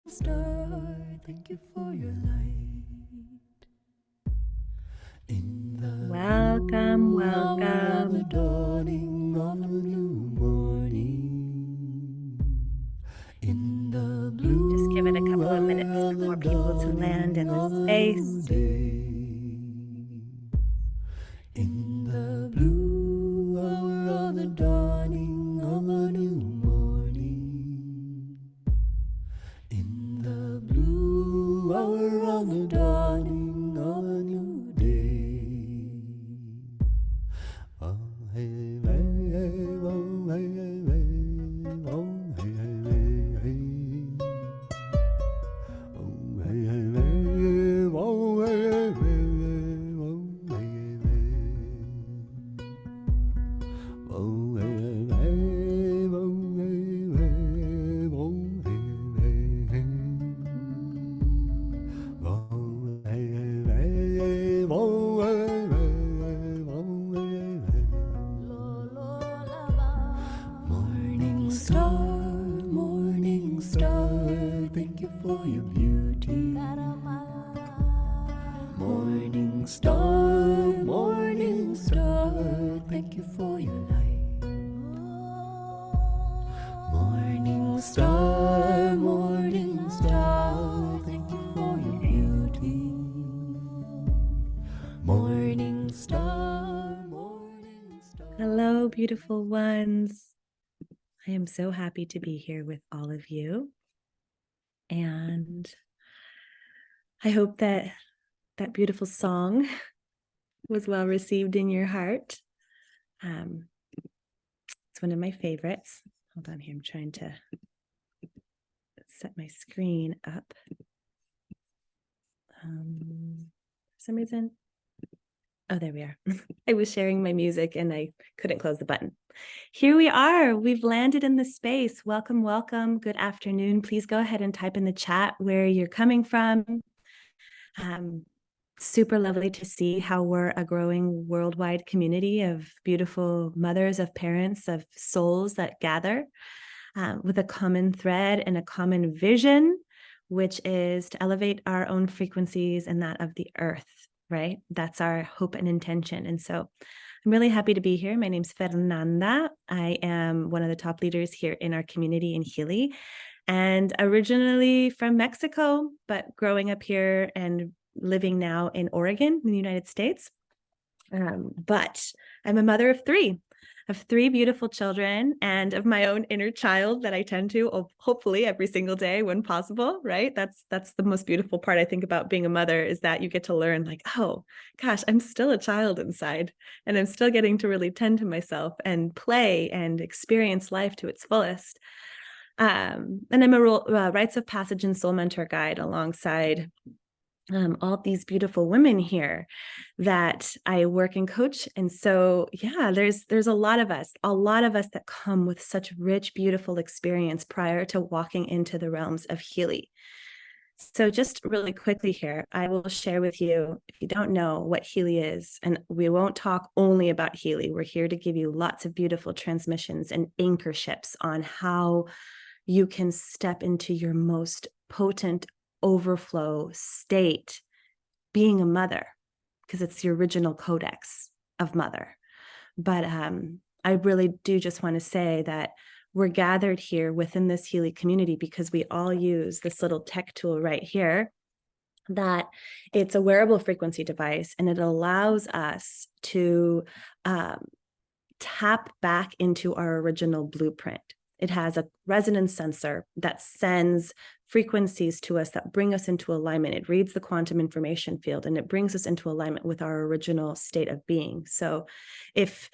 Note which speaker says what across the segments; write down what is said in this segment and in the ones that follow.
Speaker 1: Star, thank you for your light. In the
Speaker 2: Welcome,
Speaker 1: hour of the
Speaker 2: welcome.
Speaker 1: dawning of a new morning. In the
Speaker 2: Just give it a
Speaker 1: blue
Speaker 2: couple of
Speaker 1: hour
Speaker 2: minutes
Speaker 1: of
Speaker 2: for
Speaker 1: the
Speaker 2: more people to land
Speaker 1: dawning
Speaker 2: in the
Speaker 1: of a new
Speaker 2: space.
Speaker 1: day. In the blue hour of the dawning of a new morning. In the blue hour of the dawning of a new day. Oh, hey, hey, hey, oh, hey, hey, hey, oh, hey, hey, hey, hey. Oh, hey, hey, hey, oh, hey, hey, hey, oh, hey, hey, hey. Oh, hey, hey, hey, oh, hey, hey, oh, hey, hey, hey. Oh, hey, hey, hey, oh, hey, hey, oh, hey, hey. Morning star, thank you for your beauty. Morning star, thank you for your light. Morning star, thank you for your beauty. Morning star.
Speaker 2: Hello, beautiful ones. I am so happy to be here with all of you. And I hope that that beautiful song was well received in your heart. It's one of my favorites. Hold on here. I'm trying to set my screen up. For some reason, oh, there we are. I was sharing my music and I couldn't close the button. Here we are. We've landed in the space. Welcome, welcome. Good afternoon. Please go ahead and type in the chat where you're coming from. Super lovely to see how we're a growing worldwide community of beautiful mothers, of parents, of souls that gather with a common thread and a common vision, which is to elevate our own frequencies and that of the earth, right? That's our hope and intention. And so I'm really happy to be here. My name's Fernanda. I am one of the top leaders here in our community in Healy, and originally from Mexico, but growing up here and living now in Oregon, in the United States. But I'm a mother of three. Of three beautiful children and of my own inner child that I tend to hopefully every single day when possible, right? That's the most beautiful part I think about being a mother, is that you get to learn like, oh gosh, I'm still a child inside and I'm still getting to really tend to myself and play and experience life to its fullest. And I'm a rites of passage and soul mentor guide alongside all these beautiful women here that I work and coach. And so, yeah, there's a lot of us that come with such rich, beautiful experience prior to walking into the realms of Healy. So just really quickly here, I will share with you, if you don't know what Healy is, and we won't talk only about Healy. We're here to give you lots of beautiful transmissions and anchorships on how you can step into your most potent overflow state, being a mother, because it's the original codex of mother. But I really do just want to say that we're gathered here within this Healy community because we all use this little tech tool right here, that it's a wearable frequency device, and it allows us to tap back into our original blueprint. It has a resonance sensor that sends frequencies to us that bring us into alignment. It reads the quantum information field and it brings us into alignment with our original state of being. So if,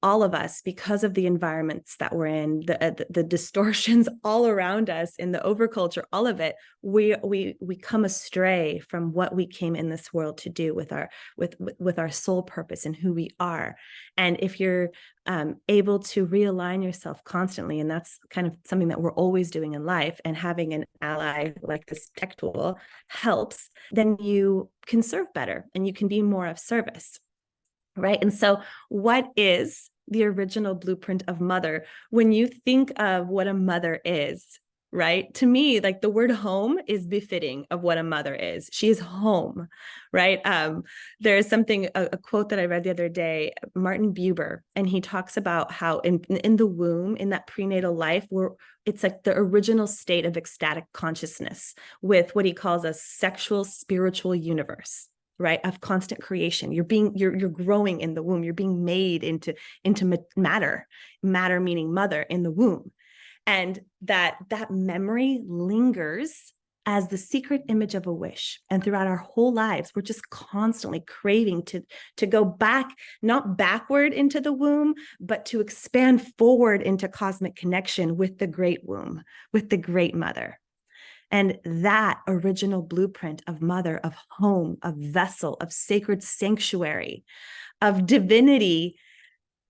Speaker 2: all of us, because of the environments that we're in, the distortions all around us in the overculture, all of it, we come astray from what we came in this world to do with our soul purpose and who we are. And if you're able to realign yourself constantly, and that's kind of something that we're always doing in life, and having an ally like this tech tool helps, then you can serve better and you can be more of service. Right. And so what is the original blueprint of mother? When you think of what a mother is, right? To me, like the word home is befitting of what a mother is. She is home, right? There is something, a quote that I read the other day, Martin Buber, and he talks about how in the womb, in that prenatal life, where it's like the original state of ecstatic consciousness with what he calls a sexual spiritual universe, right, of constant creation. You're growing in the womb. You're being made into matter meaning mother in the womb. And that memory lingers as the secret image of a wish. And throughout our whole lives, we're just constantly craving to go back, not backward into the womb, but to expand forward into cosmic connection with the great womb, with the great mother. And that original blueprint of mother, of home, of vessel, of sacred sanctuary, of divinity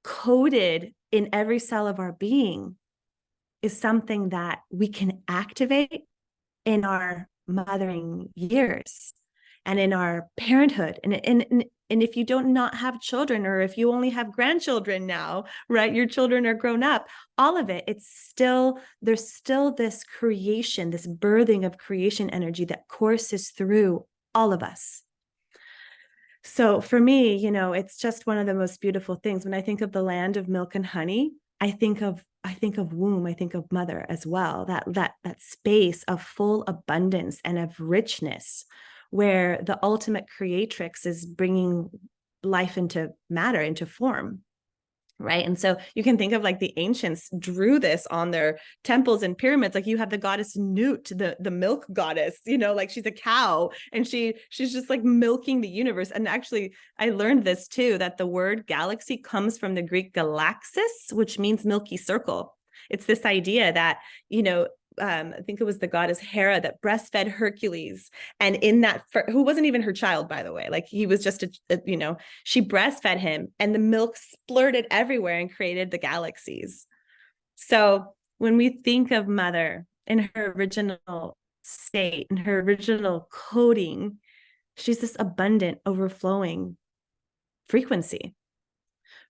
Speaker 2: coded in every cell of our being is something that we can activate in our mothering years and in our parenthood. And if you don't not have children, or if you only have grandchildren now, right, your children are grown up, all of it, there's still this creation, this birthing of creation energy that courses through all of us. So for me, it's just one of the most beautiful things. When I think of the land of milk and honey, I think of womb, I think of mother as well, that space of full abundance and of richness, where the ultimate creatrix is bringing life into matter, into form. Right. And so you can think of like the ancients drew this on their temples and pyramids. Like you have the goddess Nut, the milk goddess, like she's a cow and she's just like milking the universe. And actually, I learned this too, that the word galaxy comes from the Greek galaxis, which means milky circle. It's this idea that, I think it was the goddess Hera that breastfed Hercules. And in that, who wasn't even her child, by the way, like he was just, she breastfed him and the milk splurted everywhere and created the galaxies. So when we think of mother in her original state, in her original coding, she's this abundant, overflowing frequency,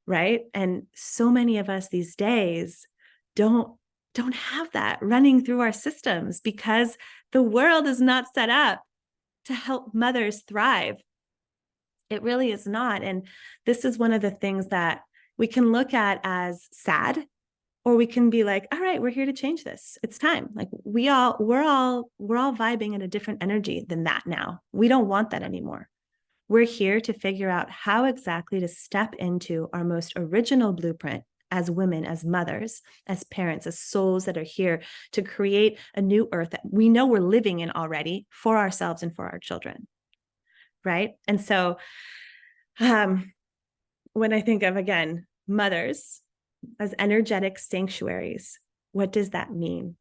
Speaker 2: right? And so many of us these days don't have that running through our systems because the world is not set up to help mothers thrive. It really is not. And this is one of the things that we can look at as sad, or we can be like, all right, we're here to change this. It's time. Like we're all vibing in a different energy than that now. We don't want that anymore. We're here to figure out how exactly to step into our most original blueprint as women, as mothers, as parents, as souls that are here to create a new earth that we know we're living in already for ourselves and for our children, right? And so when I think of, again, mothers as energetic sanctuaries, what does that mean?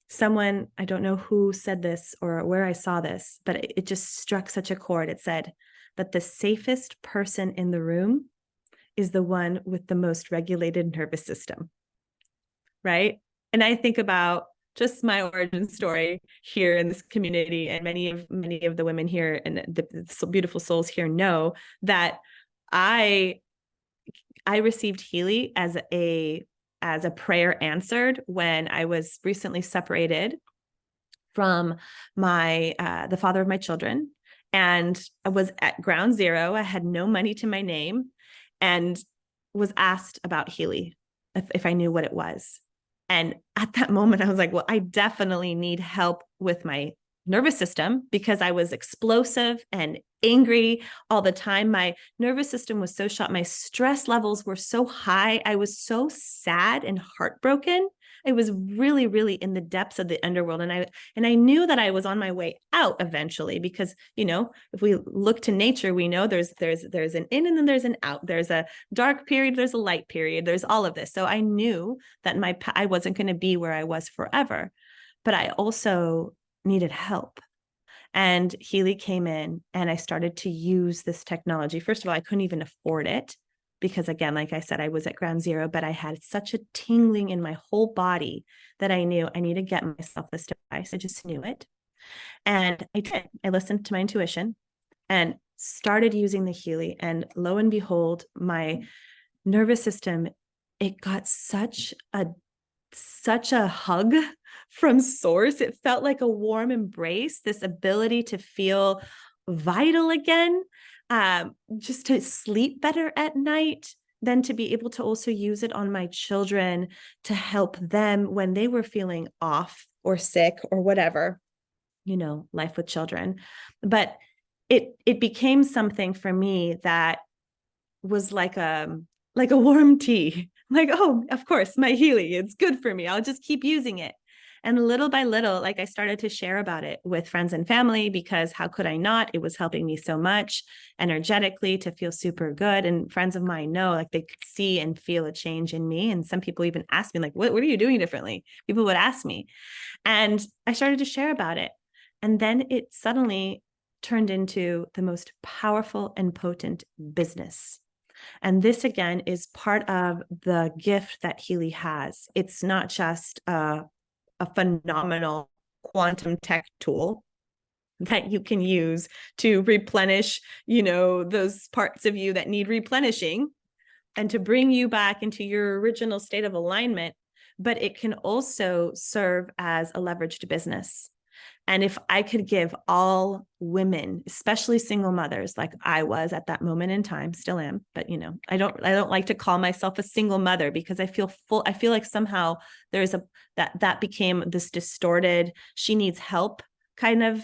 Speaker 2: Someone, I don't know who said this or where I saw this, but it just struck such a chord. It said that the safest person in the room is the one with the most regulated nervous system, right? And I think about just my origin story here in this community, and many of the women here and the beautiful souls here know that I received Healy as a prayer answered when I was recently separated from the father of my children, and I was at ground zero. I had no money to my name, and was asked about Healy, if I knew what it was. And at that moment, I was like, well, I definitely need help with my nervous system because I was explosive and angry all the time. My nervous system was so shot. My stress levels were so high. I was so sad and heartbroken. I was really, really in the depths of the underworld. And I knew that I was on my way out eventually because, if we look to nature, we know there's an in and then there's an out. There's a dark period, there's a light period, there's all of this. So I knew that I wasn't going to be where I was forever, but I also needed help. And Healy came in and I started to use this technology. First of all, I couldn't even afford it because, again, like I said, I was at ground zero, but I had such a tingling in my whole body that I knew I need to get myself this device. I just knew it. And I did. I listened to my intuition and started using the Healy. And lo and behold, my nervous system, it got such a hug from source. It felt like a warm embrace, this ability to feel vital again, just to sleep better at night, then to be able to also use it on my children to help them when they were feeling off or sick or whatever, life with children. But it became something for me that was like a warm tea. Like, oh, of course, my Healy, it's good for me. I'll just keep using it. And little by little, like I started to share about it with friends and family, because how could I not? It was helping me so much energetically to feel super good. And friends of mine know, like, they could see and feel a change in me. And some people even asked me, like, what are you doing differently? People would ask me. And I started to share about it. And then it suddenly turned into the most powerful and potent business. And this, again, is part of the gift that Healy has. It's not just a phenomenal quantum tech tool that you can use to replenish, those parts of you that need replenishing and to bring you back into your original state of alignment, but it can also serve as a leveraged business. And if I could give all women, especially single mothers, like I was at that moment in time, still am, but I don't like to call myself a single mother, because I feel like somehow there's that became this distorted, she needs help kind of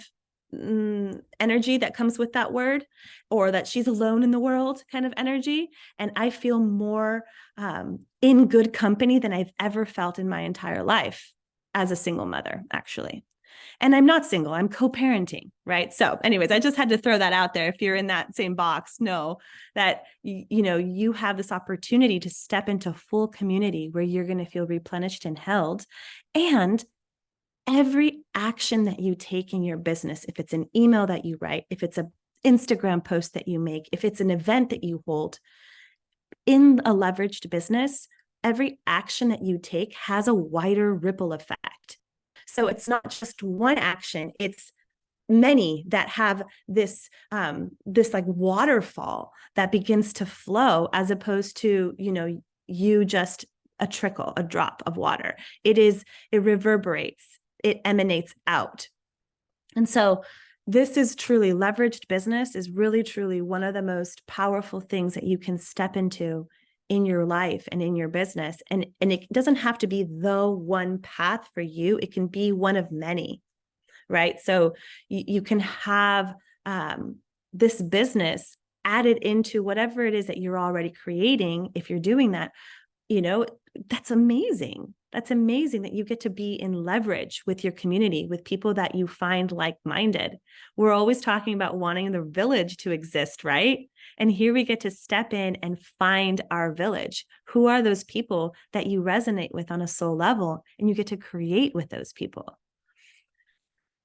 Speaker 2: energy that comes with that word, or that she's alone in the world kind of energy. And I feel more in good company than I've ever felt in my entire life as a single mother, actually. And I'm not single, I'm co-parenting, right? So anyways, I just had to throw that out there. If you're in that same box, know that, you have this opportunity to step into full community where you're going to feel replenished and held. And every action that you take in your business, if it's an email that you write, if it's an Instagram post that you make, if it's an event that you hold in a leveraged business, every action that you take has a wider ripple effect. So it's not just one action, it's many that have this like waterfall that begins to flow, as opposed to, you just a trickle, a drop of water. It reverberates, it emanates out. And so this is truly leveraged business, is really, truly one of the most powerful things that you can step into in your life and in your business. And it doesn't have to be the one path for you. It can be one of many, right? So you can have this business added into whatever it is that you're already creating. If you're doing that, that's amazing. That's amazing that you get to be in leverage with your community, with people that you find like-minded. We're always talking about wanting the village to exist, right? And here we get to step in and find our village. Who are those people that you resonate with on a soul level? And you get to create with those people.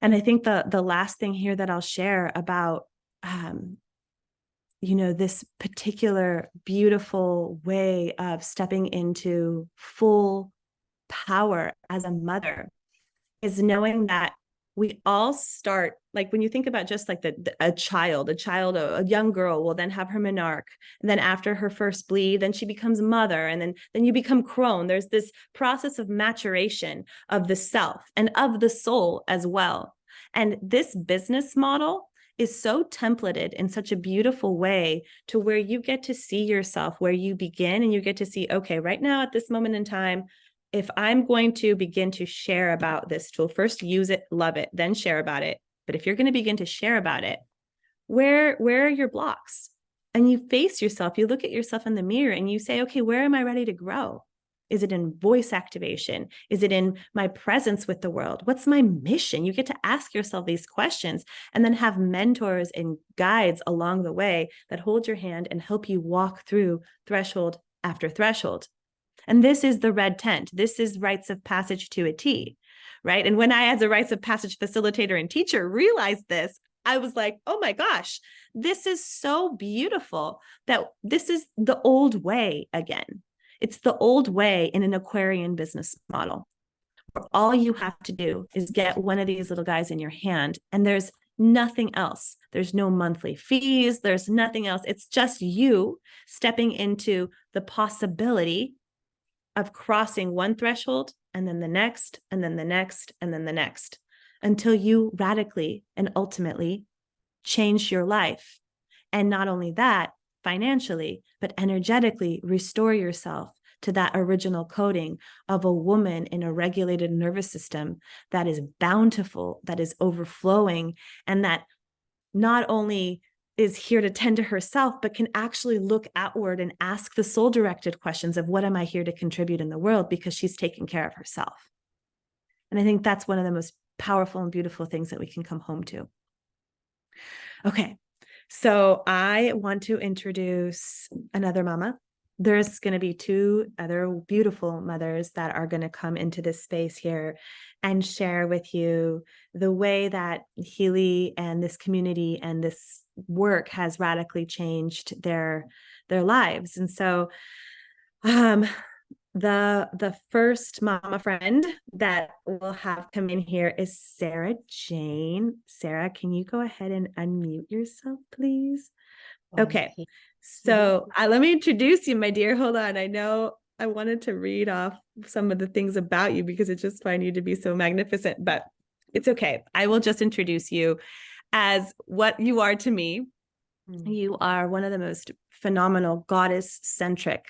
Speaker 2: And I think the last thing here that I'll share about, this particular beautiful way of stepping into full power as a mother is knowing that we all start, like when you think about just like a young girl will then have her menarche, and then after her first bleed, then she becomes mother, and then you become crone. There's this process of maturation of the self and of the soul as well. And this business model is so templated in such a beautiful way to where you get to see yourself where you begin, and you get to see, okay, right now at this moment in time, if I'm going to begin to share about this tool, first use it, love it, then share about it. But if you're going to begin to share about it, where are your blocks? And you face yourself, you look at yourself in the mirror and you say, okay, where am I ready to grow? Is it in voice activation? Is it in my presence with the world? What's my mission? You get to ask yourself these questions and then have mentors and guides along the way that hold your hand and help you walk through threshold after threshold. And this is the red tent. This is rites of passage to a T, right? And when I, as a rites of passage facilitator and teacher, realized this, I was like, oh my gosh, this is so beautiful that this is the old way again. It's the old way in an Aquarian business model, where all you have to do is get one of these little guys in your hand, and there's nothing else. There's no monthly fees. There's nothing else. It's just you stepping into the possibility of crossing one threshold and then the next, and then the next, and then the next, until you radically and ultimately change your life. And not only that, financially, but energetically restore yourself to that original coding of a woman in a regulated nervous system that is bountiful, that is overflowing, and that not only is here to tend to herself, but can actually look outward and ask the soul directed questions of what am I here to contribute in the world, because she's taking care of herself. And I think that's one of the most powerful and beautiful things that we can come home to. Okay, so I want to introduce another mama. There's going to be two other beautiful mothers that are going to come into this space here and share with you the way that Healy and this community and this work has radically changed their lives. And so the first mama friend that we'll have come in here is Sarah Jane. Sarah, can you go ahead and unmute yourself, please? Okay, so let me introduce you, my dear. Hold on. I know I wanted to read off some of the things about you because I just find you to be so magnificent, but it's okay. I will just introduce you as what you are to me. You are one of the most phenomenal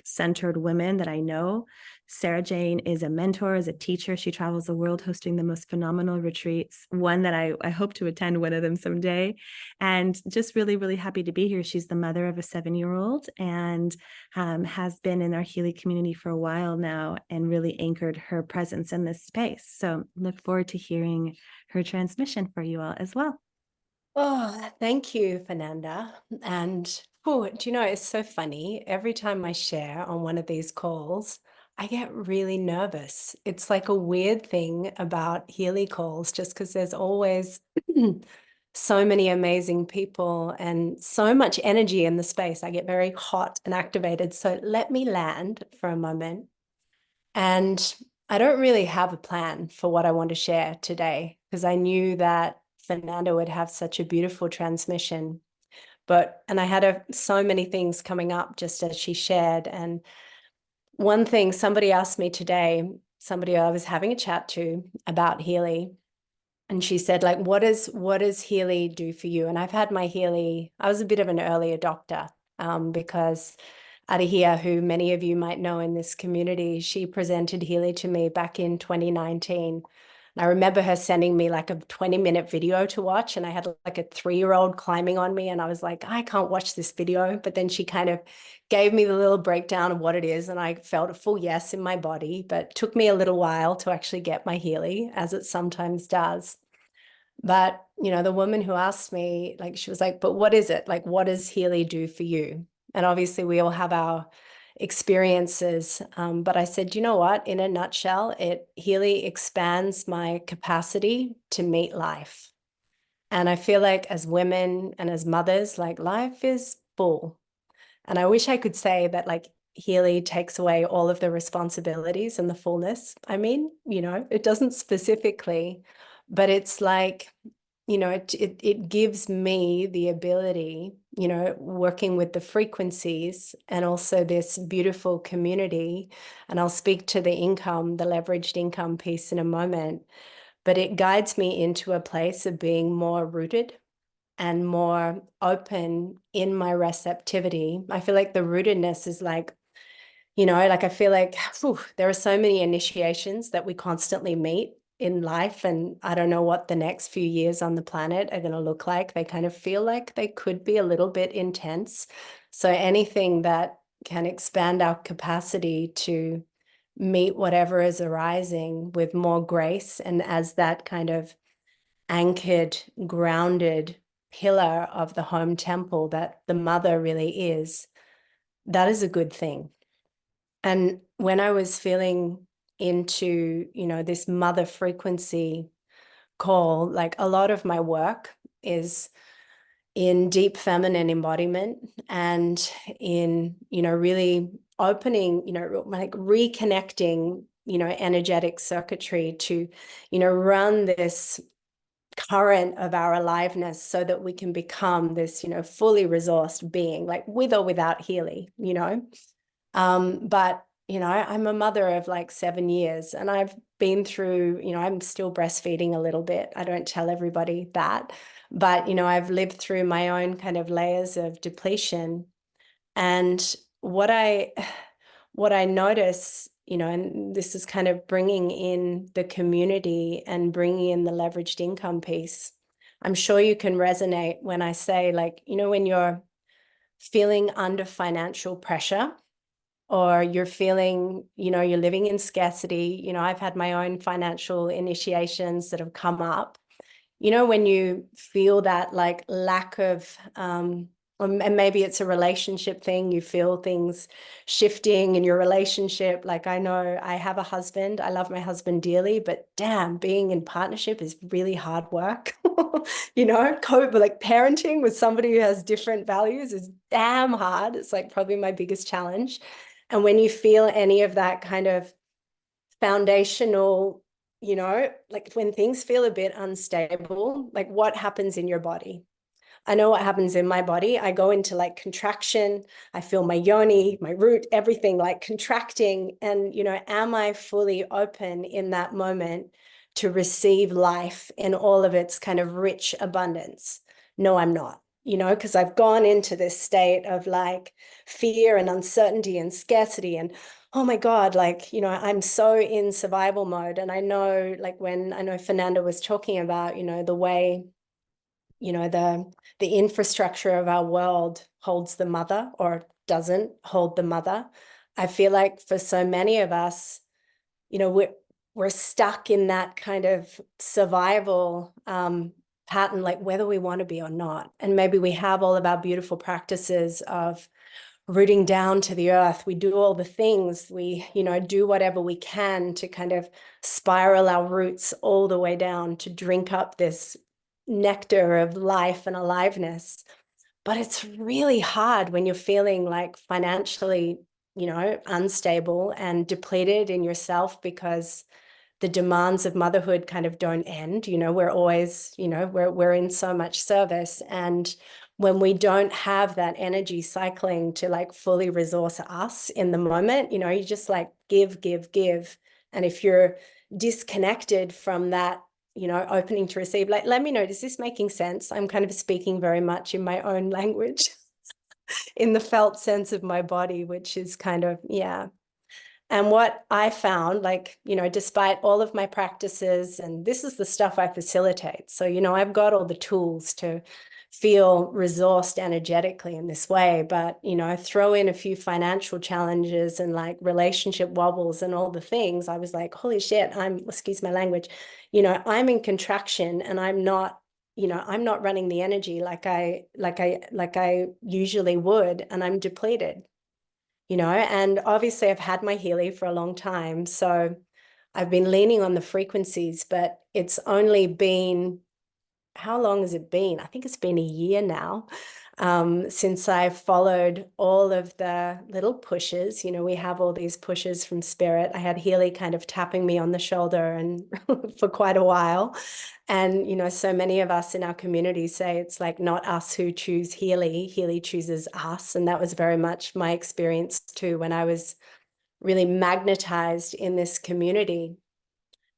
Speaker 2: centered women that I know. Sarah Jane is a mentor, is a teacher. She travels the world hosting the most phenomenal retreats, one that I hope to attend one of them someday. And just really, really happy to be here. She's the mother of a 7-year-old and has been in our Healy community for a while now and really anchored her presence in this space. So look forward to hearing her transmission for you all as well.
Speaker 3: Oh, thank you, Fernanda. And do you know, it's so funny. Every time I share on one of these calls, I get really nervous. It's like a weird thing about Healy calls, just because there's always so many amazing people and so much energy in the space. I get very hot and activated. So let me land for a moment. And I don't really have a plan for what I want to share today, because I knew that Fernanda would have such a beautiful transmission. And I had so many things coming up just as she shared. And one thing somebody asked me today, somebody I was having a chat to about Healy, and she said, like, what does Healy do for you? And I've had my Healy, I was a bit of an early adopter because Adahia, who many of you might know in this community, she presented Healy to me back in 2019. And I remember her sending me like a 20-minute video to watch, and I had like a 3-year-old climbing on me, and I was like, I can't watch this video. But then she kind of gave me the little breakdown of what it is, and I felt a full yes in my body, but it took me a little while to actually get my Healy, as it sometimes does. But, you know, the woman who asked me, like, she was like, but what is it? Like, what does Healy do for you? And obviously we all have our experiences. But I said, you know what, in a nutshell, Healy expands my capacity to meet life. And I feel like as women and as mothers, like, life is full. And I wish I could say that, like, Healy takes away all of the responsibilities and the fullness. I mean, you know, it doesn't specifically, but it's like, you know, it gives me the ability, you know, working with the frequencies and also this beautiful community. And I'll speak to the leveraged income piece in a moment, but it guides me into a place of being more rooted and more open in my receptivity. I feel like the rootedness is like, you know, like I feel like there are so many initiations that we constantly meet in life, and I don't know what the next few years on the planet are going to look like. They kind of feel like they could be a little bit intense. So anything that can expand our capacity to meet whatever is arising with more grace and as that kind of anchored, grounded pillar of the home temple that the mother really is, that is a good thing. And when I was feeling into, you know, this mother frequency call, like, a lot of my work is in deep feminine embodiment and in, you know, really opening, you know, like reconnecting, you know, energetic circuitry to, you know, run this current of our aliveness so that we can become this, you know, fully resourced being, like with or without Healy, you know. But I'm a mother of like 7 years, and I've been through, I'm still breastfeeding a little bit. I don't tell everybody that, but, I've lived through my own kind of layers of depletion. And what I notice, and this is kind of bringing in the community and bringing in the leveraged income piece. I'm sure you can resonate when I say, like, when you're feeling under financial pressure, or you're feeling, you're living in scarcity. I've had my own financial initiations that have come up. When you feel that like lack of, and maybe it's a relationship thing, you feel things shifting in your relationship. Like, I know I have a husband, I love my husband dearly, but damn, being in partnership is really hard work. Like parenting with somebody who has different values is damn hard. It's like probably my biggest challenge. And when you feel any of that kind of foundational, like when things feel a bit unstable, like what happens in your body? I know what happens in my body. I go into like contraction. I feel my yoni, my root, everything like contracting. And, am I fully open in that moment to receive life in all of its kind of rich abundance? No, I'm not, because I've gone into this state of like fear and uncertainty and scarcity and, oh my God, like, I'm so in survival mode. And I know, like, when I know Fernanda was talking about, the way, the infrastructure of our world holds the mother or doesn't hold the mother. I feel like for so many of us, we're stuck in that kind of survival pattern, like whether we want to be or not. And maybe we have all of our beautiful practices of rooting down to the earth. We do all the things, we, do whatever we can to kind of spiral our roots all the way down to drink up this nectar of life and aliveness. But it's really hard when you're feeling like financially, unstable and depleted in yourself, because the demands of motherhood kind of don't end. We're always, we're in so much service. And when we don't have that energy cycling to like fully resource us in the moment, you just like give, give, give. And if you're disconnected from that, opening to receive, like, let me know, is this making sense? I'm kind of speaking very much in my own language, in the felt sense of my body, which is kind of, yeah. And what I found, like, despite all of my practices, and this is the stuff I facilitate. So, I've got all the tools to feel resourced energetically in this way, but, throw in a few financial challenges and like relationship wobbles and all the things. I was like, holy shit, excuse my language, I'm in contraction, and I'm not running the energy like I usually would, and I'm depleted. And obviously I've had my Healy for a long time. So I've been leaning on the frequencies, but it's only been, how long has it been? I think it's been a year now, since I followed all of the little pushes. We have all these pushes from spirit. I had Healy kind of tapping me on the shoulder and for quite a while. And, so many of us in our community say it's like not us who choose Healy, Healy chooses us. And that was very much my experience too, when I was really magnetized in this community.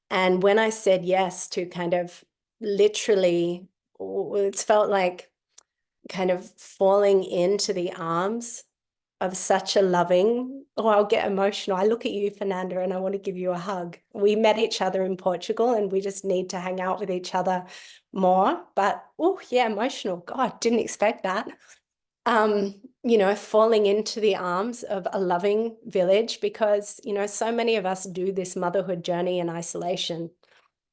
Speaker 3: And when I said yes to kind of literally, it's felt like kind of falling into the arms of such a loving, oh, I'll get emotional. I look at you, Fernanda, and I want to give you a hug. We met each other in Portugal, and we just need to hang out with each other more. But, oh, yeah, emotional. God, didn't expect that. Falling into the arms of a loving village, because, so many of us do this motherhood journey in isolation.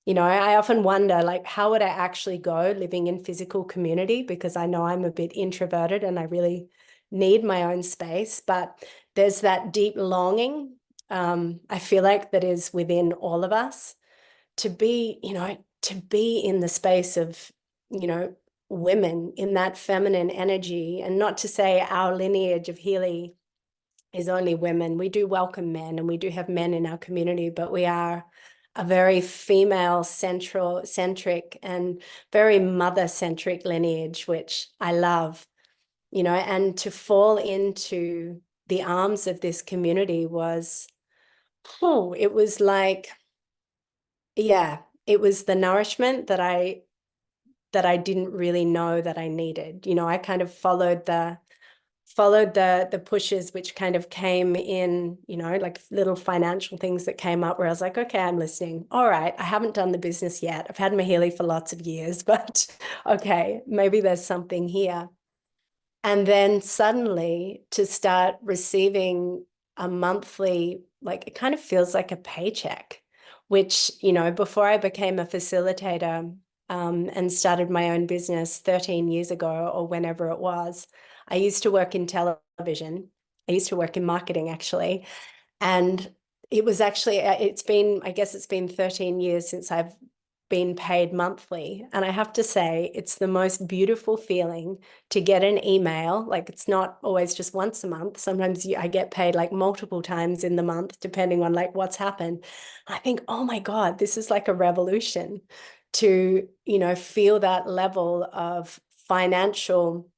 Speaker 3: I often wonder, like, how would I actually go living in physical community? Because I know I'm a bit introverted and I really need my own space, but there's that deep longing, I feel like, that is within all of us to be, to be in the space of, women in that feminine energy. And not to say our lineage of Healy is only women. We do welcome men, and we do have men in our community, but we are a very female centric and very mother-centric lineage, which I love, and to fall into the arms of this community was, oh, it was like, yeah, it was the nourishment that I didn't really know that I needed. You know, I kind of followed the pushes which kind of came in, you know, like little financial things that came up where I was like, okay, I'm listening. All right, I haven't done the business yet. I've had Mahili for lots of years, but okay, maybe there's something here. And then suddenly to start receiving a monthly, like it kind of feels like a paycheck, which, you know, before I became a facilitator and started my own business 13 years ago or whenever it was, I used to work in television. I used to work in marketing, actually. And it was actually, I guess it's been 13 years since I've been paid monthly. And I have to say, it's the most beautiful feeling to get an email. Like, it's not always just once a month. Sometimes I get paid like multiple times in the month, depending on like what's happened. I think, oh my God, this is like a revolution to, you know, feel that level of financial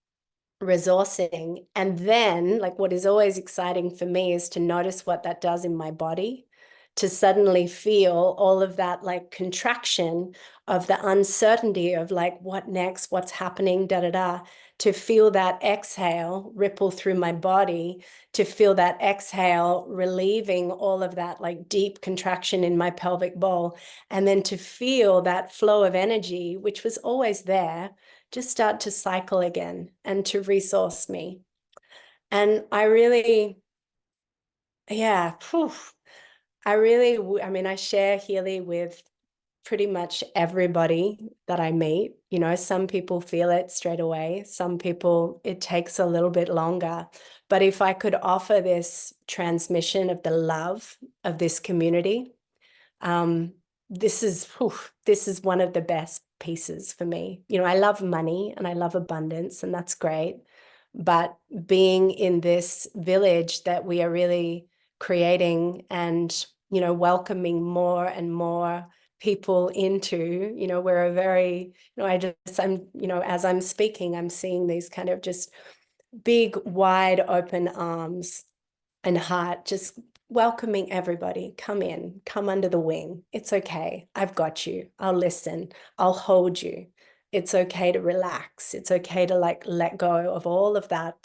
Speaker 3: resourcing. And then, like, what is always exciting for me is to notice what that does in my body, to suddenly feel all of that like contraction of the uncertainty of like, what next, what's happening, da da da, to feel that exhale ripple through my body, to feel that exhale relieving all of that like deep contraction in my pelvic bowl, and then to feel that flow of energy, which was always there, just start to cycle again and to resource me. And I really, yeah, I mean, I share Healy with pretty much everybody that I meet. You know, some people feel it straight away. Some people, it takes a little bit longer. But if I could offer this transmission of the love of this community, this is one of the best pieces for me. You know, I love money and I love abundance, and that's great. But being in this village that we are really creating and, you know, welcoming more and more people into, you know, we're a very, you know, I'm, you know, as I'm speaking, I'm seeing these kind of just big, wide open arms and heart, just welcoming everybody. Come in, come under the wing. It's okay. I've got you. I'll listen. I'll hold you. It's okay to relax. It's okay to like let go of all of that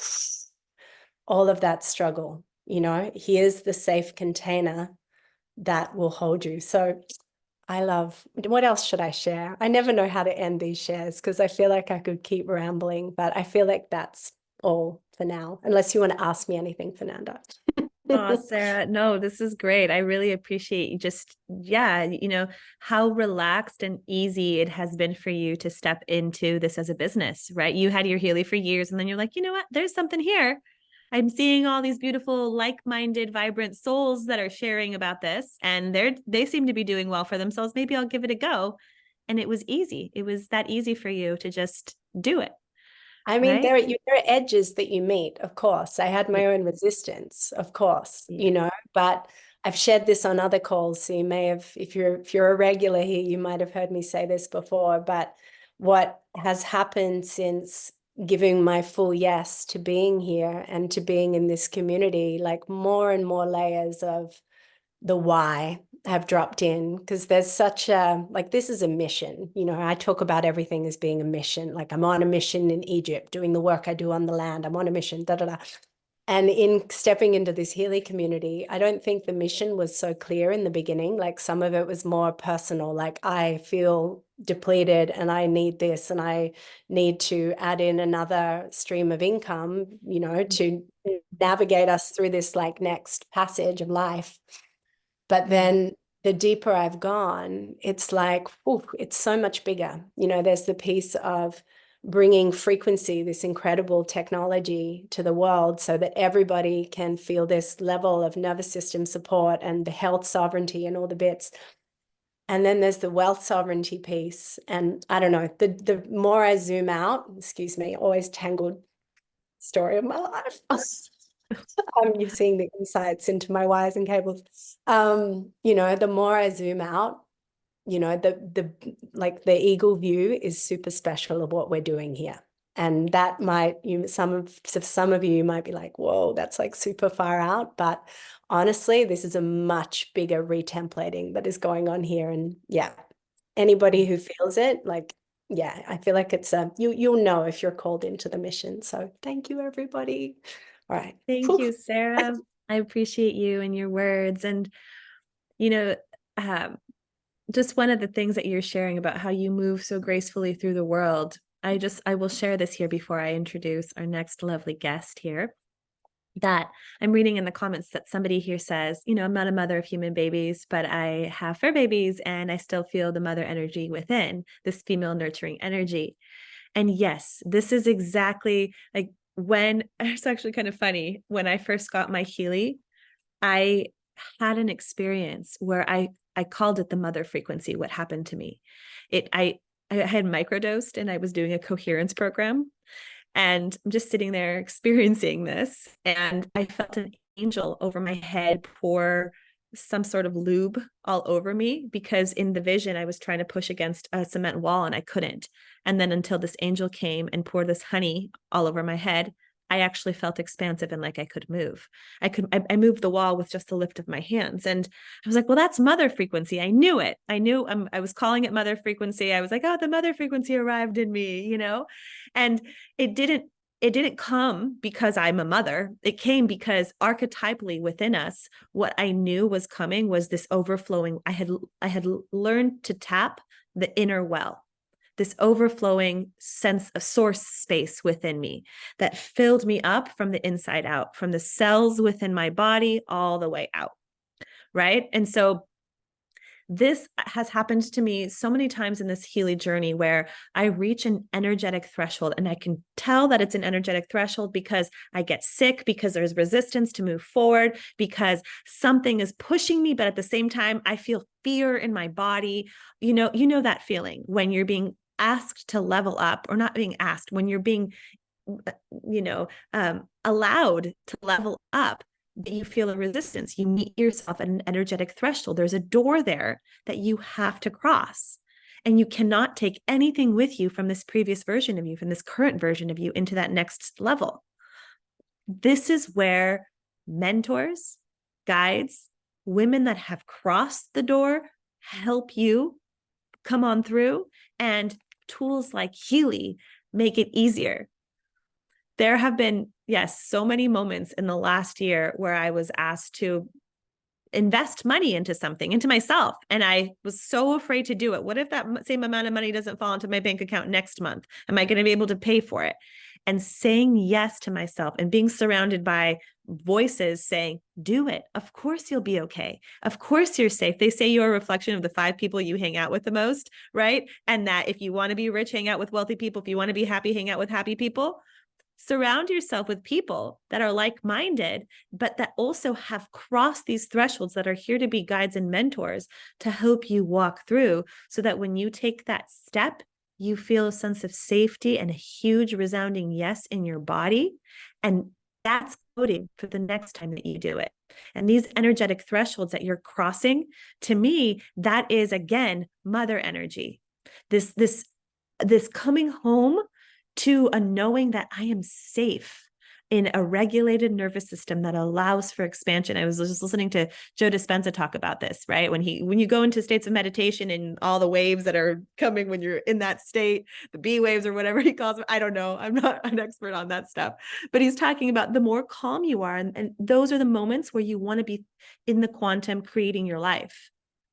Speaker 3: struggle. You know, here's the safe container that will hold you. So I love, what else should I share? I never know how to end these shares because I feel like I could keep rambling, but I feel like that's all for now, unless you want to ask me anything, Fernanda.
Speaker 2: Oh, Sarah, no, this is great. I really appreciate you just, yeah, you know, how relaxed and easy it has been for you to step into this as a business, right? You had your Healy for years, and then you're like, you know what? There's something here. I'm seeing all these beautiful, like-minded, vibrant souls that are sharing about this, and they seem to be doing well for themselves. Maybe I'll give it a go. And it was easy. It was that easy for you to just do it.
Speaker 3: I mean,
Speaker 2: Right?
Speaker 3: there are edges that you meet, of course. I had my own resistance, of course, you know, but I've shared this on other calls. So you may have, if you're a regular here, you might have heard me say this before. But what has happened since giving my full yes to being here and to being in this community, like more and more layers of the why have dropped in, because there's such a, like, this is a mission. You know, I talk about everything as being a mission. Like, I'm on a mission in Egypt doing the work I do on the land. I'm on a mission, da da da. And in stepping into this Healy community, I don't think the mission was so clear in the beginning. Like, some of it was more personal, like, I feel depleted and I need this and I need to add in another stream of income, you know, to navigate us through this like next passage of life. But then the deeper I've gone, it's like, ooh, it's so much bigger. You know, there's the piece of bringing frequency, this incredible technology to the world so that everybody can feel this level of nervous system support and the health sovereignty and all the bits. And then there's the wealth sovereignty piece. And I don't know, the more I zoom out, excuse me, always tangled story of my life. You're seeing the insights into my wires and cables. You know, the more I zoom out, you know, the like the eagle view is super special of what we're doing here. And that might, some of you might be like, whoa, that's like super far out. But honestly, this is a much bigger retemplating that is going on here. And yeah, anybody who feels it, like, yeah, I feel like it's you'll know if you're called into the mission. So thank you, everybody. All right.
Speaker 2: Thank
Speaker 3: Whew.
Speaker 2: you, Sarah. I appreciate you and your words. And, you know, um, just one of the things that you're sharing about how you move so gracefully through the world. I will share this here before I introduce our next lovely guest here. That I'm reading in the comments that somebody here says, I'm not a mother of human babies, but I have fur babies and I still feel the mother energy within, this female nurturing energy. And yes, this is exactly like when it's actually kind of funny. When I first got my Healy, I had an experience where I called it the mother frequency. What happened to me? I had microdosed and I was doing a coherence program, and I'm just sitting there experiencing this, and I felt an angel over my head pour some sort of lube all over me, because in the vision I was trying to push against a cement wall and I couldn't. And then until this angel came and poured this honey all over my head, I actually felt expansive and like I could move. I moved the wall with just the lift of my hands. And I was like, well, that's mother frequency. I knew it. I was calling it mother frequency. I was like, oh, the mother frequency arrived in me, and it didn't come because I'm a mother. It came because archetypally within us, what I knew was coming was this overflowing. I had learned to tap the inner well, this overflowing sense of source space within me that filled me up from the inside out, from the cells within my body all the way out. Right. And so this has happened to me so many times in this Healy journey, where I reach an energetic threshold, and I can tell that it's an energetic threshold because I get sick, because there's resistance to move forward, because something is pushing me, but at the same time, I feel fear in my body. You know that feeling when you're being asked to level up, or not being asked, when you're being, allowed to level up, that you feel a resistance. You meet yourself at an energetic threshold. There's a door there that you have to cross. And you cannot take anything with you from this previous version of you, from this current version of you, into that next level. This is where mentors, guides, women that have crossed the door help you come on through. And tools like Healy make it easier. There have been, yes, so many moments in the last year where I was asked to invest money into something, into myself. And I was so afraid to do it. What if that same amount of money doesn't fall into my bank account next month? Am I going to be able to pay for it? And saying yes to myself and being surrounded by voices saying, do it. Of course you'll be okay. Of course you're safe. They say you're a reflection of the 5 people you hang out with the most, right? And that if you want to be rich, hang out with wealthy people. If you want to be happy, hang out with happy people. Surround yourself with people that are like-minded, but that also have crossed these thresholds, that are here to be guides and mentors to help you walk through, so that when you take that step, you feel a sense of safety and a huge resounding yes in your body. And that's coding for the next time that you do it. And these energetic thresholds that you're crossing, to me, that is, again, mother energy. This coming home to a knowing that I am safe in a regulated nervous system that allows for expansion. I was just listening to Joe Dispenza talk about this, right? When you go into states of meditation and all the waves that are coming when you're in that state, the B waves or whatever he calls them, I don't know. I'm not an expert on that stuff, but he's talking about the more calm you are. And those are the moments where you want to be in the quantum creating your life,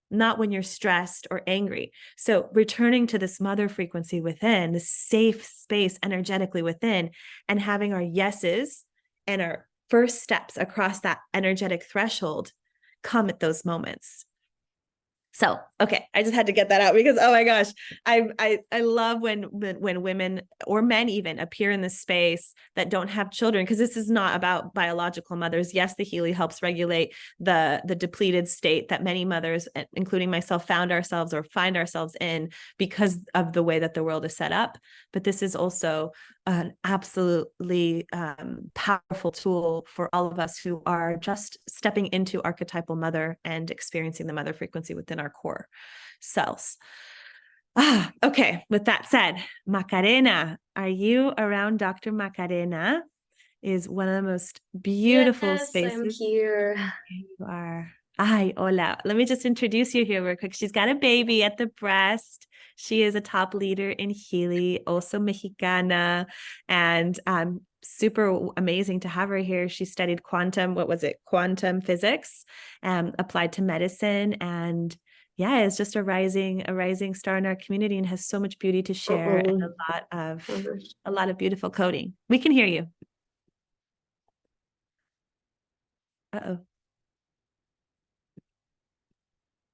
Speaker 2: not when you're stressed or angry. So returning to this mother frequency within, this safe space energetically within, and having our yeses and our first steps across that energetic threshold come at those moments. So, okay, I just had to get that out, because, oh my gosh, I love when women or men even appear in this space that don't have children, because this is not about biological mothers. Yes, the Healy helps regulate the depleted state that many mothers, including myself, found ourselves or find ourselves in because of the way that the world is set up. But this is also an absolutely powerful tool for all of us who are just stepping into archetypal mother and experiencing the mother frequency within our core cells. Okay. With that said, Macarena, are you around Dr. Macarena? Is one of the most beautiful
Speaker 4: Yes, I'm
Speaker 2: spaces.
Speaker 4: here.
Speaker 2: There you are. Hi, hola. Let me just introduce you here real quick. She's got a baby at the breast. She is a top leader in Healy, also Mexicana, and super amazing to have her here. She studied quantum physics, applied to medicine, and yeah, is just a rising star in our community and has so much beauty to share and a lot of beautiful coding. We can hear you. Uh-oh.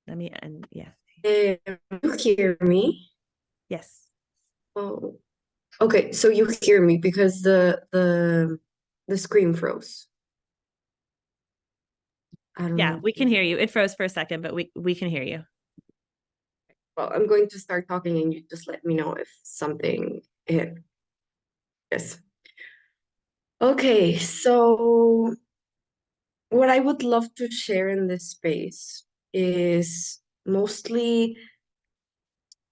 Speaker 2: Let me end. Yeah.
Speaker 4: You hear me?
Speaker 2: Yes.
Speaker 4: Oh, okay. So you hear me because the screen froze. I don't
Speaker 2: Yeah,
Speaker 4: know.
Speaker 2: we can hear you. It froze for a second, but we can hear you.
Speaker 4: Well, I'm going to start talking and you just let me know if something hit. Yes. Okay, so what I would love to share in this space is mostly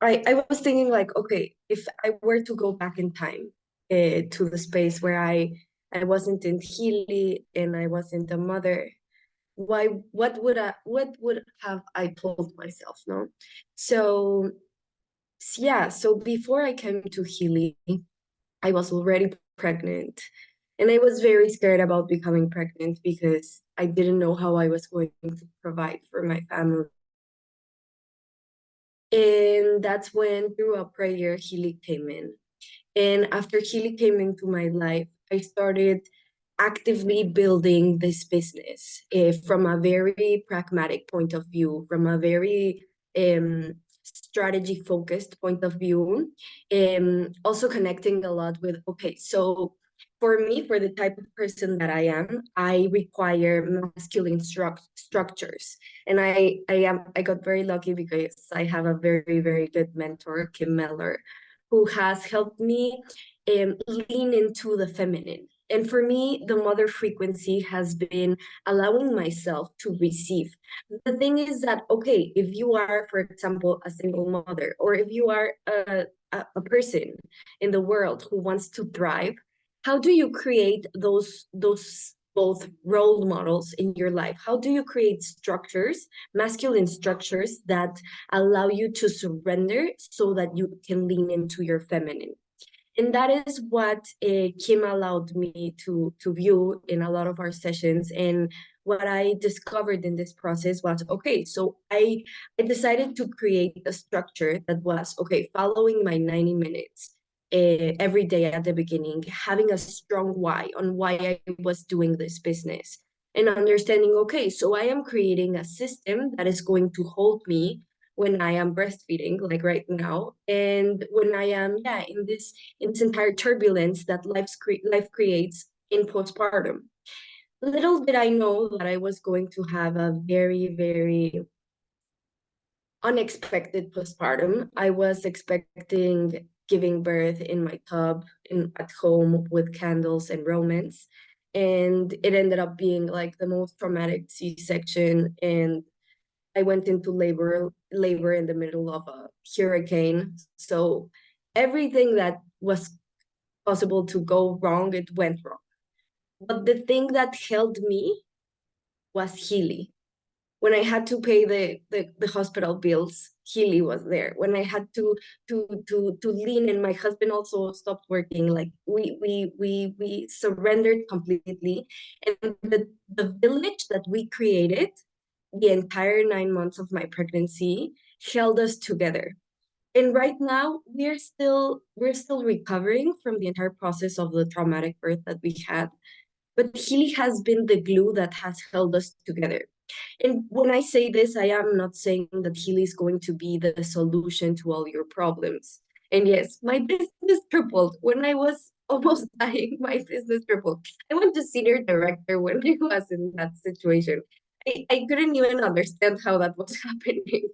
Speaker 4: I was thinking like, okay, if I were to go back in time to the space where I wasn't in Healy and I wasn't a mother, what would have I told myself, no? So yeah, so before I came to Healy, I was already pregnant. And I was very scared about becoming pregnant because I didn't know how I was going to provide for my family. And that's when, through a prayer, Healy came in. And after Healy came into my life, I started actively building this business from a very pragmatic point of view, from a very strategy focused point of view, also connecting a lot with, okay, so for me, for the type of person that I am, I require masculine structures. And I got very lucky because I have a very, very good mentor, Kim Meller, who has helped me lean into the feminine. And for me, the mother frequency has been allowing myself to receive. The thing is that, okay, if you are, for example, a single mother, or if you are a person in the world who wants to thrive, how do you create those both role models in your life? How do you create structures, masculine structures that allow you to surrender so that you can lean into your feminine? And that is what Kim allowed me to view in a lot of our sessions. And what I discovered in this process was, okay, so I decided to create a structure that was, okay, following my 90 minutes every day at the beginning, having a strong why on why I was doing this business, and understanding, okay, so I am creating a system that is going to hold me when I am breastfeeding, like right now, and when I am, yeah, in this entire turbulence that life creates in postpartum. Little did I know that I was going to have a very, very unexpected postpartum. I was expecting giving birth in my tub at home with candles and romance. And it ended up being like the most traumatic C-section. And I went into labor in the middle of a hurricane. So everything that was possible to go wrong, it went wrong. But the thing that held me was Healy. When I had to pay the hospital bills, Healy was there. When I had to lean in, my husband also stopped working. Like we surrendered completely. And the village that we created the entire 9 months of my pregnancy held us together. And right now we're still recovering from the entire process of the traumatic birth that we had. But Healy has been the glue that has held us together. And when I say this, I am not saying that Healy is going to be the solution to all your problems. And yes, my business tripled when I was almost dying. My business tripled. I went to senior director when I was in that situation. I couldn't even understand how that was happening.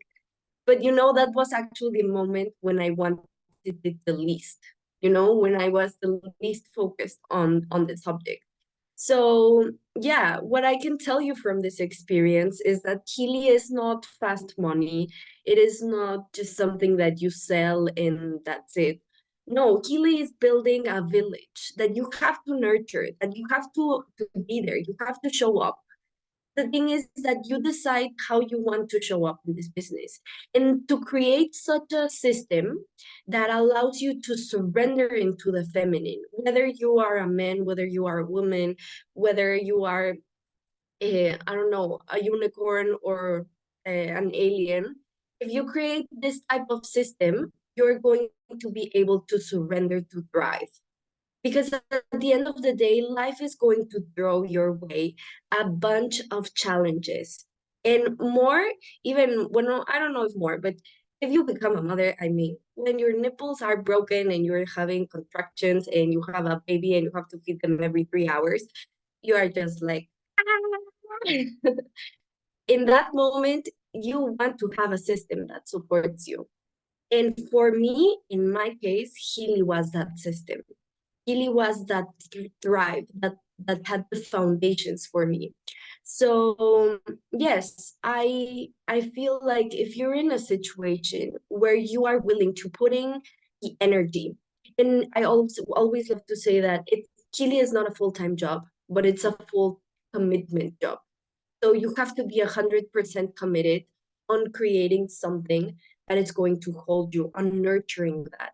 Speaker 4: But that was actually the moment when I wanted it the least. When I was the least focused on the subject. So, yeah, what I can tell you from this experience is that Kili is not fast money. It is not just something that you sell and that's it. No, Kili is building a village that you have to nurture, that you have to be there, you have to show up. The thing is that you decide how you want to show up in this business and to create such a system that allows you to surrender into the feminine, whether you are a man, whether you are a woman, whether you are I don't know, a unicorn or an alien. If you create this type of system, you're going to be able to surrender to thrive. Because at the end of the day, life is going to throw your way a bunch of challenges. And more, even when I don't know if more, but if you become a mother, I mean, when your nipples are broken and you're having contractions and you have a baby and you have to feed them every 3 hours, you are just like, "Ah." In that moment, you want to have a system that supports you. And for me, in my case, Healy was that system. Really was that thrive that had the foundations for me. So yes, I feel like if you're in a situation where you are willing to put in the energy, and I also always love to say that Chile is not a full-time job, but it's a full commitment job. So you have to be 100% committed on creating something that is going to hold you, on nurturing that.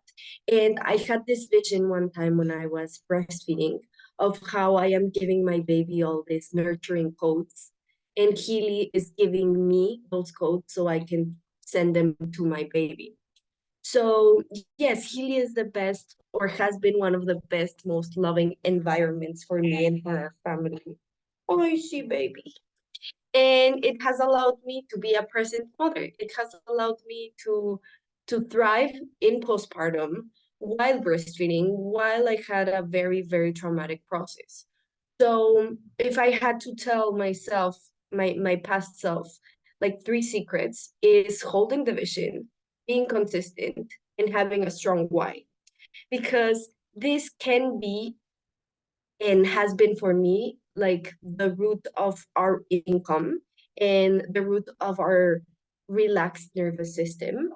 Speaker 4: And I had this vision one time when I was breastfeeding of how I am giving my baby all these nurturing codes. And Healy is giving me those codes so I can send them to my baby. So yes, Healy is the best or has been one of the best, most loving environments for me and for our family. Oh, I see, baby. And it has allowed me to be a present mother. It has allowed me to thrive in postpartum while breastfeeding, while I had a very, very traumatic process. So if I had to tell myself, my past self, like 3 secrets is holding the vision, being consistent, and having a strong why. Because this can be and has been for me like the root of our income and the root of our relaxed nervous system,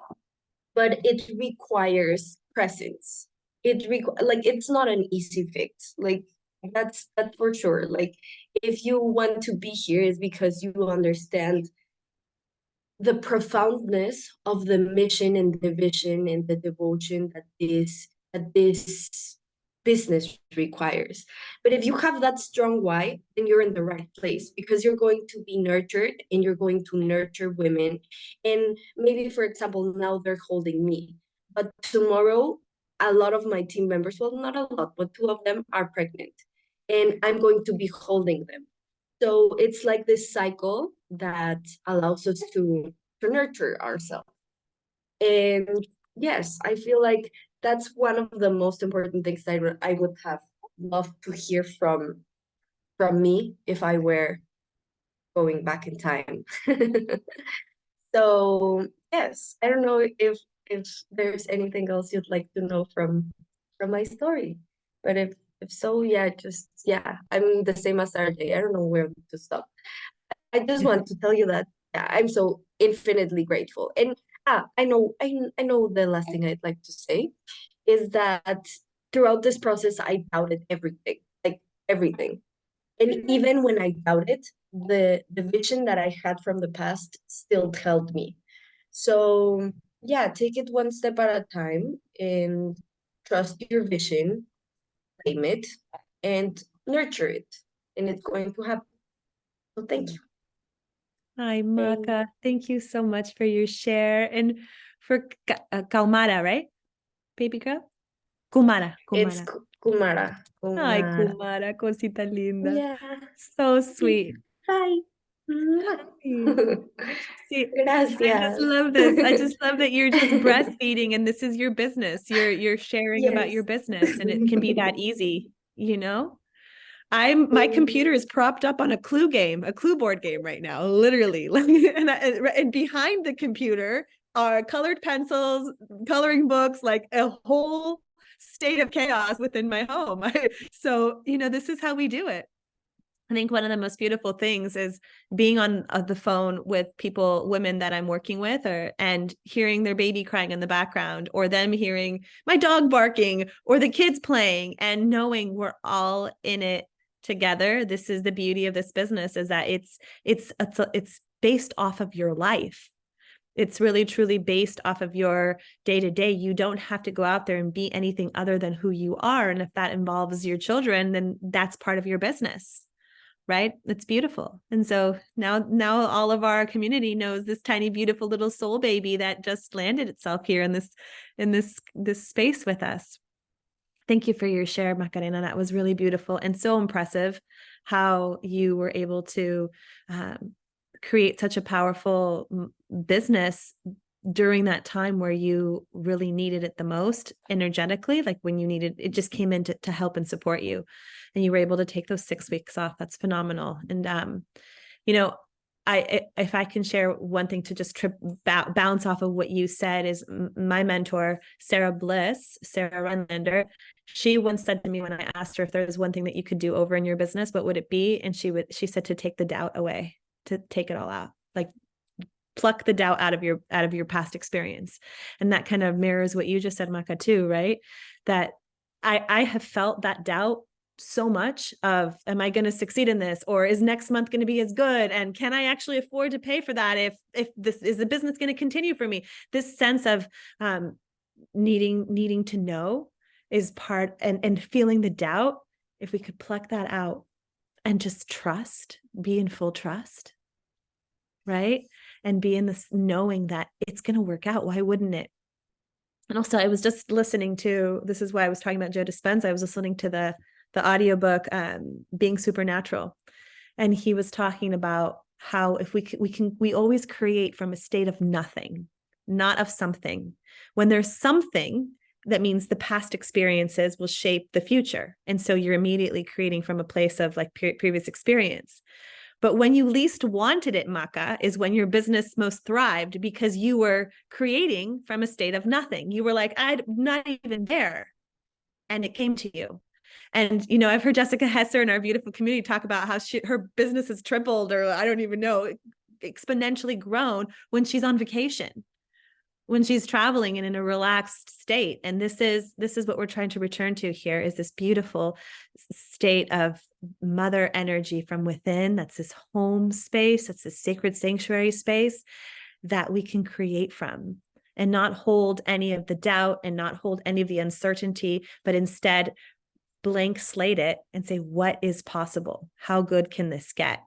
Speaker 4: but it requires presence. Like it's not an easy fix. Like that's for sure. Like if you want to be here is because you understand the profoundness of the mission and the vision and the devotion that this business requires. But if you have that strong why, then you're in the right place because you're going to be nurtured and you're going to nurture women. And maybe, for example, now they're holding me, but tomorrow, a lot of my team members, well, not a lot, but 2 of them are pregnant, and I'm going to be holding them. So it's like this cycle that allows us to nurture ourselves. And yes, I feel like that's one of the most important things I would have loved to hear from me if I were going back in time. So yes, I don't know if there's anything else you'd like to know from my story. But if so, yeah, just yeah, I'm the same as RJ. I don't know where to stop. I just want to tell you that yeah, I'm so infinitely grateful. And I know the last thing I'd like to say is that throughout this process I doubted everything, like everything. And even when I doubted, the vision that I had from the past still held me. So yeah, take it one step at a time and trust your vision, claim it, and nurture it. And it's going to happen. So thank you.
Speaker 2: Hi, Maka. Thank you so much for your share and for Kaumara, right? Baby girl? Kumara.
Speaker 4: It's
Speaker 2: Kumara.
Speaker 4: Kumara.
Speaker 2: Ay,
Speaker 4: Kumara.
Speaker 2: Kumara, cosita linda.
Speaker 4: Yeah.
Speaker 2: So sweet.
Speaker 4: Hi.
Speaker 2: See, I just
Speaker 4: Gracias.
Speaker 2: love this. I just love that you're just breastfeeding and this is your business. You're sharing about your
Speaker 4: Yes.
Speaker 2: business and it can be that easy, you know? My computer is propped up on a clue board game right now, literally. and behind the computer are colored pencils, coloring books, like a whole state of chaos within my home. So, this is how we do it. I think one of the most beautiful things is being on the phone with women that I'm working with, and hearing their baby crying in the background, or them hearing my dog barking or the kids playing, and knowing we're all in it together. This is the beauty of this business, is that it's based off of your life. It's really truly based off of your day to day. You don't have to go out there and be anything other than who you are. And if that involves your children, then that's part of your business. Right? It's beautiful. And so now all of our community knows this tiny, beautiful little soul baby that just landed itself here in this space with us. Thank you for your share, Macarena. That was really beautiful and so impressive how you were able to create such a powerful business during that time where you really needed it the most energetically, like when you needed it, just came in to help and support you, and you were able to take those 6 weeks off. That's phenomenal. And if I can share one thing to just bounce off of what you said, is my mentor, Sarah Runlander. She once said to me, when I asked her if there was one thing that you could do over in your business, what would it be? And she said to take the doubt away, to take it all out, like pluck the doubt out of your past experience. And that kind of mirrors what you just said, Maka, too, right? That I have felt that doubt so much of, am I going to succeed in this? Or is next month going to be as good? And can I actually afford to pay for that? If this is the business going to continue for me? This sense of needing to know is part, and feeling the doubt. If we could pluck that out and just trust, be in full trust, right? And be in this knowing that it's going to work out. Why wouldn't it? And also, I was just listening to, this is why I was talking about Joe Dispenza. I was listening to the audiobook, Being Supernatural. And he was talking about how if we always create from a state of nothing, not of something. When there's something, that means the past experiences will shape the future. And so you're immediately creating from a place of like previous experience. But when you least wanted it, Maka, is when your business most thrived, because you were creating from a state of nothing. You were like, I'm not even there. And it came to you. And, I've heard Jessica Hesser in our beautiful community talk about how her business has tripled, or I don't even know, exponentially grown when she's on vacation, when she's traveling and in a relaxed state. And this is what we're trying to return to here, is this beautiful state of mother energy from within. That's this home space. That's this sacred sanctuary space that we can create from, and not hold any of the doubt and not hold any of the uncertainty, but instead blank slate it and say, what is possible? How good can this get?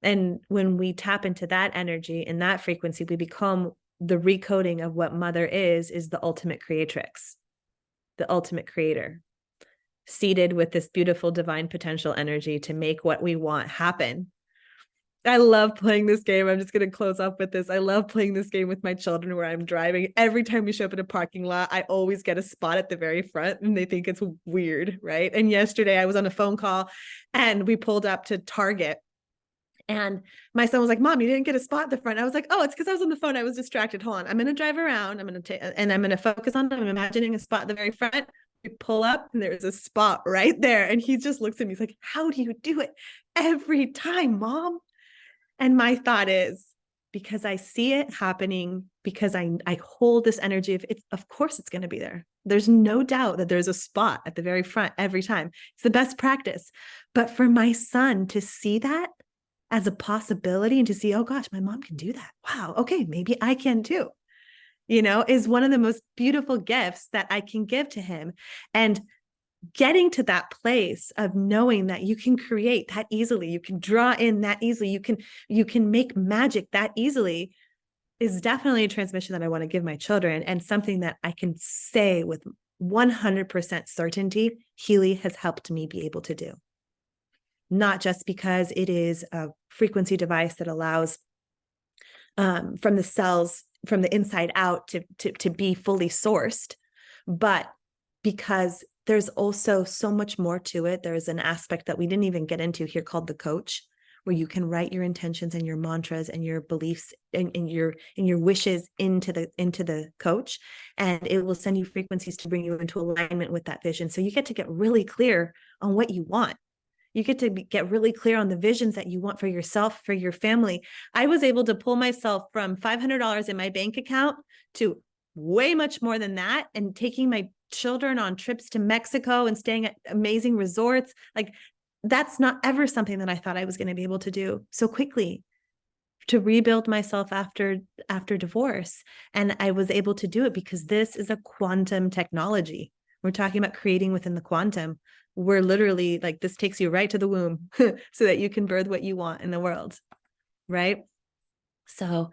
Speaker 2: And when we tap into that energy and that frequency, we become the recoding of what mother is the ultimate creatrix, the ultimate creator, seated with this beautiful divine potential energy to make what we want happen. I love playing this game. I'm just going to close up with this. I love playing this game with my children where I'm driving. Every time we show up in a parking lot, I always get a spot at the very front, and they think it's weird, right? And yesterday I was on a phone call and we pulled up to Target. And my son was like, Mom, you didn't get a spot at the front. I was like, oh, it's because I was on the phone. I was distracted. Hold on. I'm going to drive around. I'm going to focus on, I'm imagining a spot at the very front. We pull up and there's a spot right there. And he just looks at me. He's like, how do you do it every time, Mom? And my thought is, because I see it happening, because I hold this energy of course it's going to be there. There's no doubt that there's a spot at the very front every time. It's the best practice. But for my son to see that as a possibility, and to see, oh gosh, my mom can do that. Wow. Okay. Maybe I can too, is one of the most beautiful gifts that I can give to him. And getting to that place of knowing that you can create that easily, you can draw in that easily, you can make magic that easily, is definitely a transmission that I want to give my children, and something that I can say with 100% certainty Healy has helped me be able to do. Not just because it is a frequency device that allows from the cells, from the inside out, to be fully sourced, but because there's also so much more to it. There's an aspect that we didn't even get into here called the coach, where you can write your intentions and your mantras and your beliefs and your wishes into the coach, and it will send you frequencies to bring you into alignment with that vision. So you get to get really clear on what you want. You get to get really clear on the visions that you want for yourself, for your family. I was able to pull myself from $500 in my bank account to way much more than that, and taking my children on trips to Mexico and staying at amazing resorts. Like, that's not ever something that I thought I was going to be able to do so quickly, to rebuild myself after divorce. And I was able to do it because this is a quantum technology. We're talking about creating within the quantum. We're literally like, this takes you right to the womb so that you can birth what you want in the world, right? So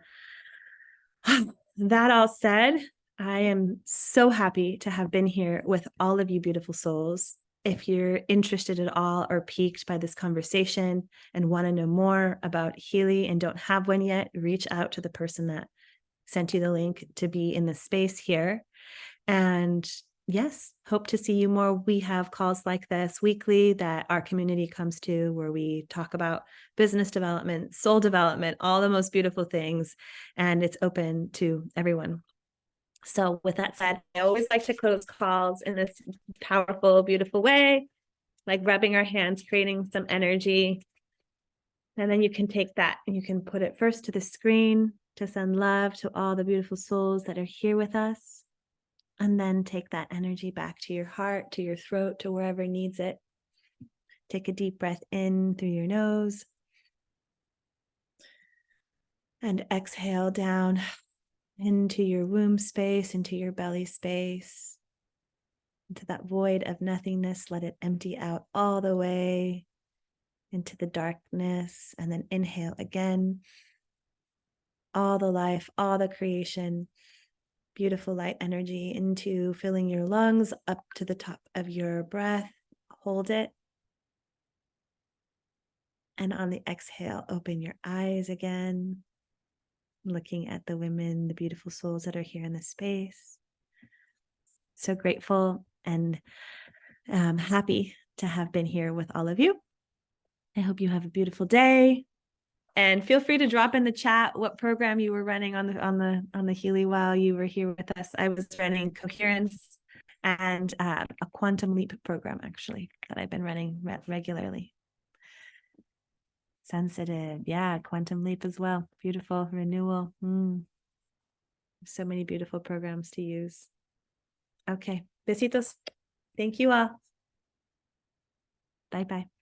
Speaker 2: that all said, I am so happy to have been here with all of you beautiful souls. If you're interested at all or piqued by this conversation and want to know more about Healy and don't have one yet, reach out to the person that sent you the link to be in the space here. And yes, hope to see you more. We have calls like this weekly that our community comes to, where we talk about business development, soul development, all the most beautiful things. And it's open to everyone. So with that said, I always like to close calls in this powerful, beautiful way, like rubbing our hands, creating some energy. And then you can take that and you can put it first to the screen to send love to all the beautiful souls that are here with us. And then take that energy back to your heart, to your throat, to wherever needs it. Take a deep breath in through your nose. And exhale down into your womb space, into your belly space, into that void of nothingness. Let it empty out all the way into the darkness, and then inhale again. All the life, all the creation, beautiful light energy into filling your lungs up to the top of your breath. Hold it. And on the exhale, open your eyes again, looking at the women, the beautiful souls that are here in the space. So grateful and happy to have been here with all of you. I hope you have a beautiful day, and feel free to drop in the chat what program you were running on the Healy while you were here with us. I was running Coherence and a Quantum Leap program, actually, that I've been running regularly. Sensitive, yeah, Quantum Leap as well. Beautiful renewal. So many beautiful programs to use. Okay, besitos. Thank you all. Bye-bye.